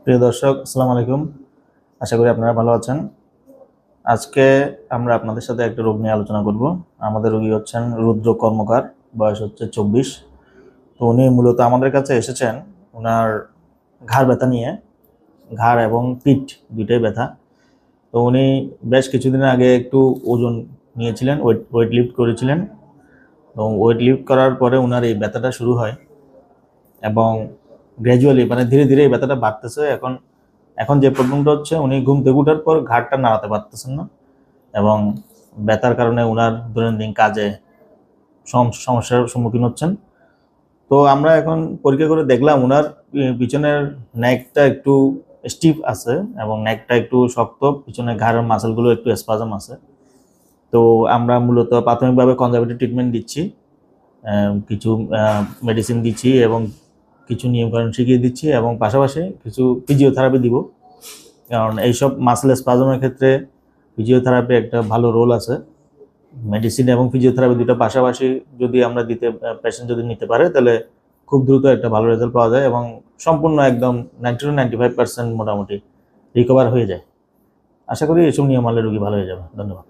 প্রিয় দর্শক, আসসালামু আলাইকুম। আশা করি আপনারা ভালো আছেন। আজকে আমরা আপনাদের সাথে একটা রোগ নিয়ে আলোচনা করব। আমাদের রোগী হচ্ছেন রুদ্র কর্মকার, বয়স হচ্ছে 24। তো উনি মূলত আমাদের কাছে এসেছেন ওনার ঘাড় ব্যথা নিয়ে। ঘাড় এবং পিঠ দুইটাই ব্যথা। তো উনি বেশ কিছুদিন আগে একটু ওজন নিয়েছিলেন, ওয়েট লিফট করেছিলেন, এবং ওয়েট লিফট করার পরে ওনার এই ব্যথাটা শুরু হয় এবং গ্র্যাজুয়ালি মানে ধীরে ধীরে এই ব্যথাটা বাড়তেছে। এখন এখন যে প্রবলেমটা হচ্ছে, উনি ঘুম থেকে ওঠার পর ঘাড়টা নাড়াতে পারতেছেন না, এবং ব্যথার কারণে ওনার দৈনন্দিন কাজে সমস্যার সম্মুখীন হচ্ছেন। তো আমরা এখন পরীক্ষা করে দেখলাম ওনার পিছনের নেকটা একটু স্টিফ আছে এবং নেকটা একটু শক্ত, পিছনে ঘাড়ের মাসেলগুলো একটু স্পাজম আছে। তো আমরা মূলত প্রাথমিকভাবে কনজারভেটিভ ট্রিটমেন্ট দিচ্ছি, কিছু মেডিসিন দিচ্ছি এবং কিছু নিয়মকানুন শিখিয়ে দিচ্ছি, এবং পাশাপাশি কিছু ফিজিওথেরাপি দিব। কারণ এইসব মাসেল স্পাজমের ক্ষেত্রে ফিজিওথেরাপি একটা ভালো রোল আছে। মেডিসিন এবং ফিজিওথেরাপি দুটো পাশাপাশি যদি আমরা পেশেন্ট যদি নিতে পারে, তাহলে খুব দ্রুত একটা ভালো রেজাল্ট পাওয়া যায় এবং সম্পূর্ণ একদম 90-95% মোটামুটি রিকভার হয়ে যায়। আশা করি এসব নিয়ম মানলে রোগী ভালো হয়ে যাবে। ধন্যবাদ।